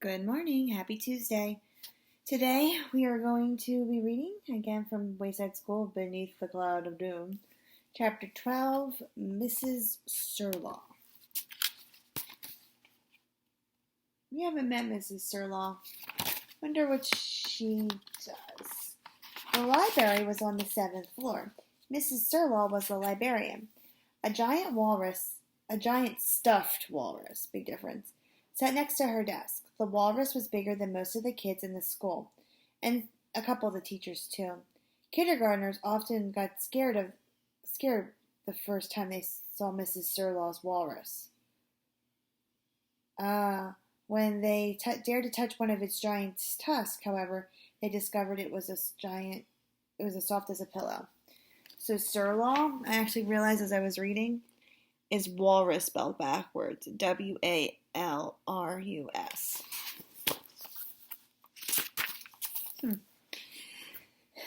Good morning. Happy Tuesday. Today we are going to be reading again from Wayside School, Beneath the Cloud of Doom, Chapter 12, Mrs. Surlaw. We haven't met Mrs. Surlaw. Wonder what she does. The library was on the 7th floor. Mrs. Surlaw was the librarian. A giant stuffed walrus, big difference, sat next to her desk. The walrus was bigger than most of the kids in the school, and a couple of the teachers too. Kindergartners often got scared the first time they saw Mrs. Surlaw's walrus. When they dared to touch one of its giant tusks, however, they discovered it was as soft as a pillow. So Surlaw, I actually realized as I was reading, is walrus spelled backwards. Walrus.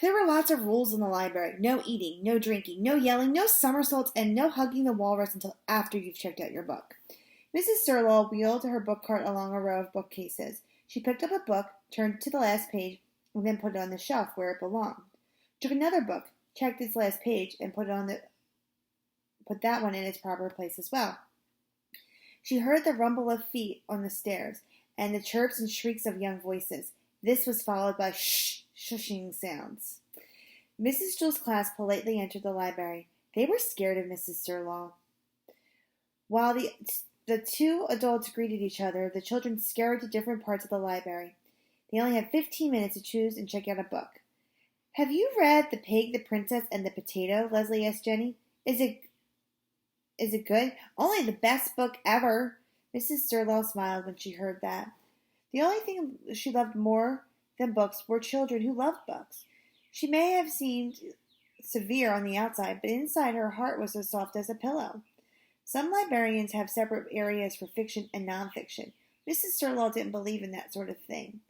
There were lots of rules in the library. No eating, no drinking, no yelling, no somersaults, and no hugging the walrus until after you've checked out your book. Mrs. Surlaw wheeled her book cart along a row of bookcases. She picked up a book, turned to the last page, and then put it on the shelf where it belonged. Took another book, checked its last page, and put that one in its proper place as well. She heard the rumble of feet on the stairs, and the chirps and shrieks of young voices. This was followed by shushing sounds. Mrs. Jewell's class politely entered the library. They were scared of Mrs. Surlaw. While the two adults greeted each other, the children scurried to different parts of the library. They only had 15 minutes to choose and check out a book. "Have you read The Pig, the Princess, and the Potato?" Leslie asked Jenny. Is it good? "Only the best book ever." Mrs. Surlaw smiled when she heard that. The only thing she loved more than books were children who loved books. She may have seemed severe on the outside, but inside her heart was as soft as a pillow. Some librarians have separate areas for fiction and nonfiction. Mrs. Surlaw didn't believe in that sort of thing.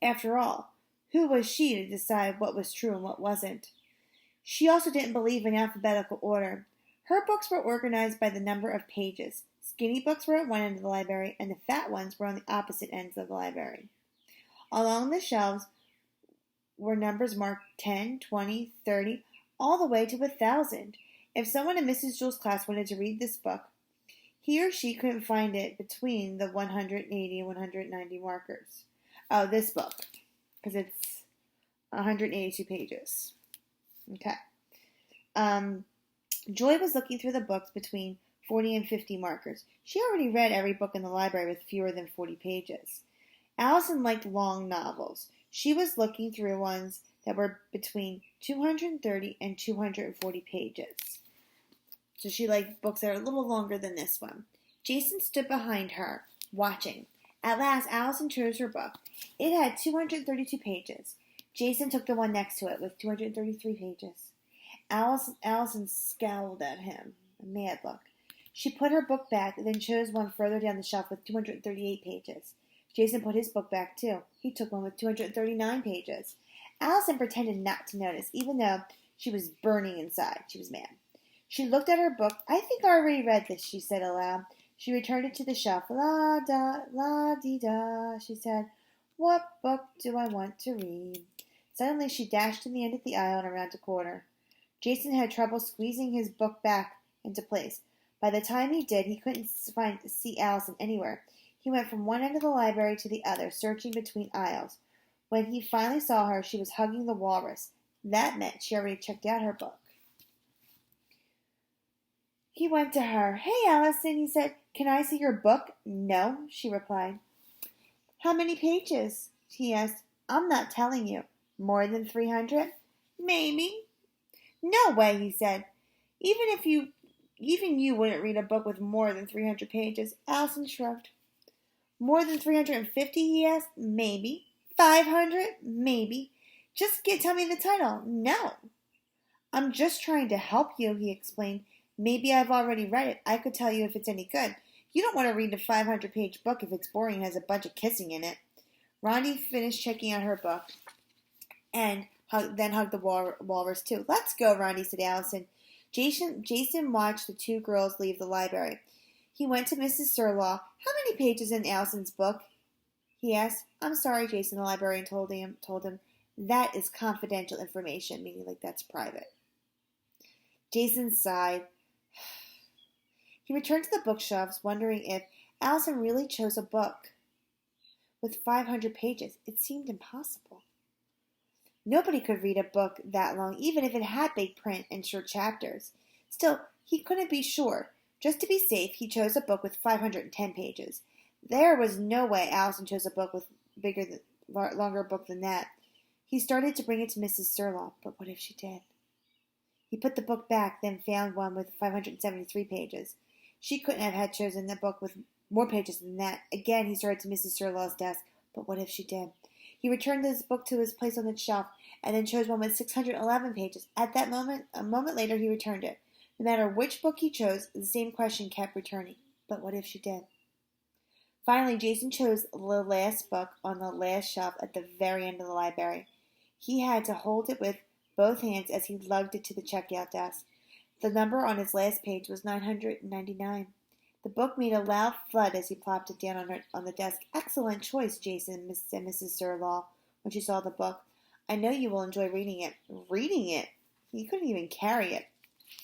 After all, who was she to decide what was true and what wasn't? She also didn't believe in alphabetical order. Her books were organized by the number of pages. Skinny books were at one end of the library, and the fat ones were on the opposite ends of the library. Along the shelves were numbers marked 10, 20, 30, all the way to 1,000. If someone in Mrs. Jewell's class wanted to read this book, he or she couldn't find it between the 180 and 190 markers. Oh, this book, because it's 182 pages. Okay. Joy was looking through the books between 40 and 50 markers. She already read every book in the library with fewer than 40 pages. Allison liked long novels. She was looking through ones that were between 230 and 240 pages. So she liked books that are a little longer than this one. Jason stood behind her, watching. At last, Allison chose her book. It had 232 pages. Jason took the one next to it with 233 pages. Allison scowled at him, a mad look. She put her book back, then chose one further down the shelf with 238 pages. Jason put his book back, too. He took one with 239 pages. Allison pretended not to notice, even though she was burning inside. She was mad. She looked at her book. "I think I already read this," she said aloud. She returned it to the shelf. La-di-da, she said. "What book do I want to read?" Suddenly, she dashed to the end of the aisle and around a corner. Jason had trouble squeezing his book back into place. By the time he did, he couldn't see Allison anywhere. He went from one end of the library to the other, searching between aisles. When he finally saw her, she was hugging the walrus. That meant she already checked out her book. He went to her. "Hey, Allison," he said. "Can I see your book?" "No," she replied. "How many pages?" he asked. "I'm not telling you." "More than 300? "Maybe." "No way," he said. Even you wouldn't read a book with more than 300 pages." Allison shrugged. "More than 350, he asked. "Maybe." 500? "Maybe." Tell me the title." "No." "I'm just trying to help you," he explained. "Maybe I've already read it. I could tell you if it's any good. You don't want to read a 500-page book if it's boring and has a bunch of kissing in it." Rondi finished checking out her book and then hugged the walrus too. "Let's go, Rondi," said Allison. Jason watched the two girls leave the library. He went to Mrs. Surlaw. "How many pages in Allison's book?" he asked. I'm sorry, Jason, the librarian told him. That is confidential information, meaning like that's private. Jason sighed. He returned to the bookshelves, wondering if Allison really chose a book with 500 pages. It seemed impossible. Nobody could read a book that long, even if it had big print and short chapters. Still, he couldn't be sure. Just to be safe, he chose a book with 510 pages. There was no way Allison chose a book with longer book than that. He started to bring it to Mrs. Surlaw, but what if she did? He put the book back, then found one with 573 pages. She couldn't have had chosen the book with more pages than that. Again, he started to Mrs. Surlaw's desk, but what if she did? He returned this book to his place on the shelf, and then chose one with 611 pages. At that moment, a moment later, he returned it. No matter which book he chose, the same question kept returning. But what if she did? Finally, Jason chose the last book on the last shelf at the very end of the library. He had to hold it with both hands as he lugged it to the checkout desk. The number on his last page was 999. The book made a loud thud as he plopped it down on the desk. Excellent choice, Jason, said Mrs. Surlaw when she saw the book. I know you will enjoy reading it. Reading it? He couldn't even carry it.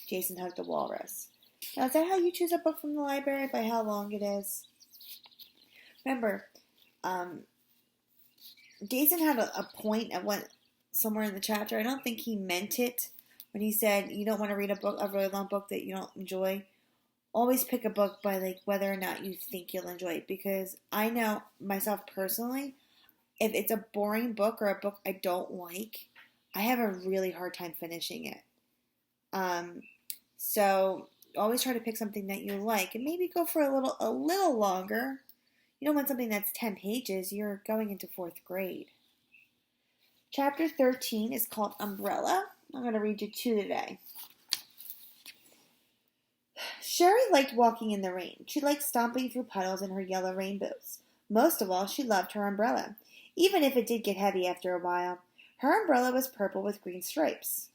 Jason hugged a walrus. Now, is that how you choose a book from the library? By how long it is? Remember, Jason had a point at somewhere in the chapter. I don't think he meant it when he said you don't want to read a really long book that you don't enjoy. Always pick a book by like whether or not you think you'll enjoy it, because I know myself personally, if it's a boring book or a book I don't like, I have a really hard time finishing it. So always try to pick something that you like and maybe go for a little longer. You don't want something that's 10 pages. You're going into 4th grade. Chapter 13 is called Umbrella. I'm going to read you 2 today. Sherry liked walking in the rain. She liked stomping through puddles in her yellow rainbows. Most of all, she loved her umbrella, even if it did get heavy after a while. Her umbrella was purple with green stripes.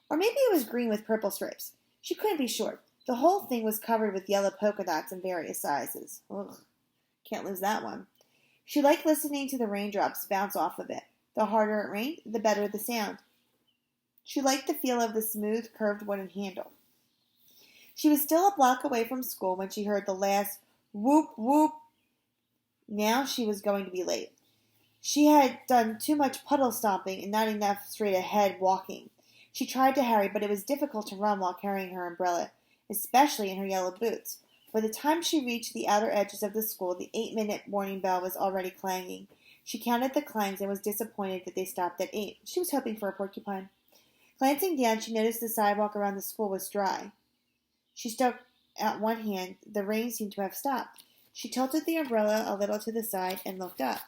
Or maybe it was green with purple stripes. She couldn't be sure. The whole thing was covered with yellow polka dots in various sizes. Ugh, can't lose that one. She liked listening to the raindrops bounce off of it. The harder it rained, the better the sound. She liked the feel of the smooth, curved wooden handle. She was still a block away from school when she heard the last whoop, whoop. Now she was going to be late. She had done too much puddle stomping and not enough straight ahead walking. She tried to hurry, but it was difficult to run while carrying her umbrella, especially in her yellow boots. By the time she reached the outer edges of the school, the 8-minute warning bell was already clanging. She counted the clangs and was disappointed that they stopped at 8. She was hoping for a porcupine. Glancing down, she noticed the sidewalk around the school was dry. She stuck out one hand. The rain seemed to have stopped. She tilted the umbrella a little to the side and looked up.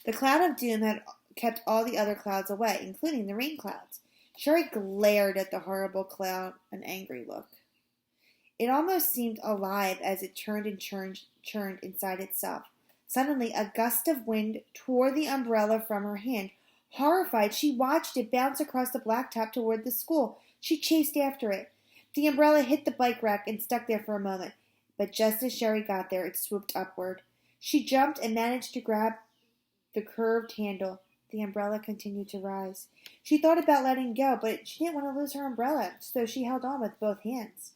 The cloud of doom had kept all the other clouds away, including the rain clouds. Sherry glared at the horrible cloud, an angry look. It almost seemed alive as it churned and churned inside itself. Suddenly, a gust of wind tore the umbrella from her hand. Horrified, she watched it bounce across the blacktop toward the school. She chased after it. The umbrella hit the bike rack and stuck there for a moment, but just as Sherry got there, it swooped upward. She jumped and managed to grab the curved handle. The umbrella continued to rise. She thought about letting go, but she didn't want to lose her umbrella, so she held on with both hands.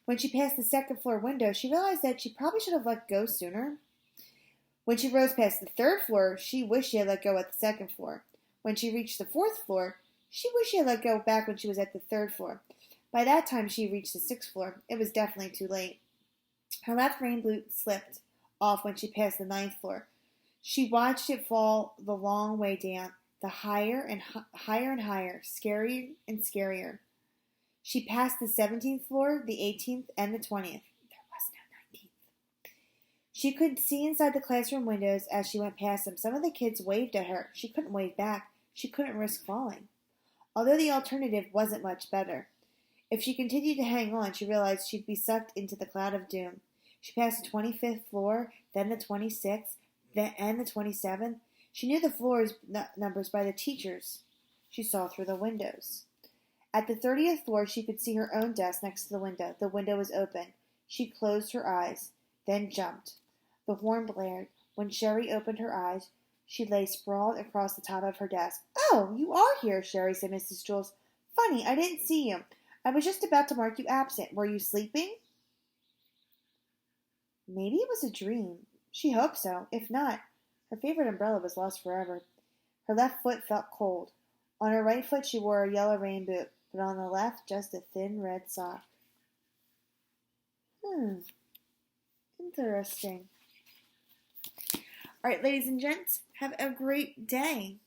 When she passed the 2nd floor window, she realized that she probably should have let go sooner. When she rose past the 3rd floor, she wished she had let go at the 2nd floor. When she reached the 4th floor, she wished she had let go back when she was at the 3rd floor. By that time, she reached the 6th floor. It was definitely too late. Her left rain boot slipped off when she passed the 9th floor. She watched it fall the long way down, the higher and higher, scarier and scarier. She passed the 17th floor, the 18th, and the 20th. There was no 19th. She could see inside the classroom windows as she went past them. Some of the kids waved at her. She couldn't wave back. She couldn't risk falling. Although the alternative wasn't much better. If she continued to hang on, she realized she'd be sucked into the cloud of doom. She passed the 25th floor, then the 26th, and the 27th. She knew the floor numbers by the teachers she saw through the windows. At the 30th floor, she could see her own desk next to the window. The window was open. She closed her eyes, then jumped. The horn blared. When Sherry opened her eyes, she lay sprawled across the top of her desk. "Oh, you are here, Sherry," said Mrs. Jules. "Funny, I didn't see you. I was just about to mark you absent. Were you sleeping?" Maybe it was a dream. She hoped so. If not, her favorite umbrella was lost forever. Her left foot felt cold. On her right foot she wore a yellow rain boot, but on the left just a thin red sock. Interesting. All right, ladies and gents, have a great day.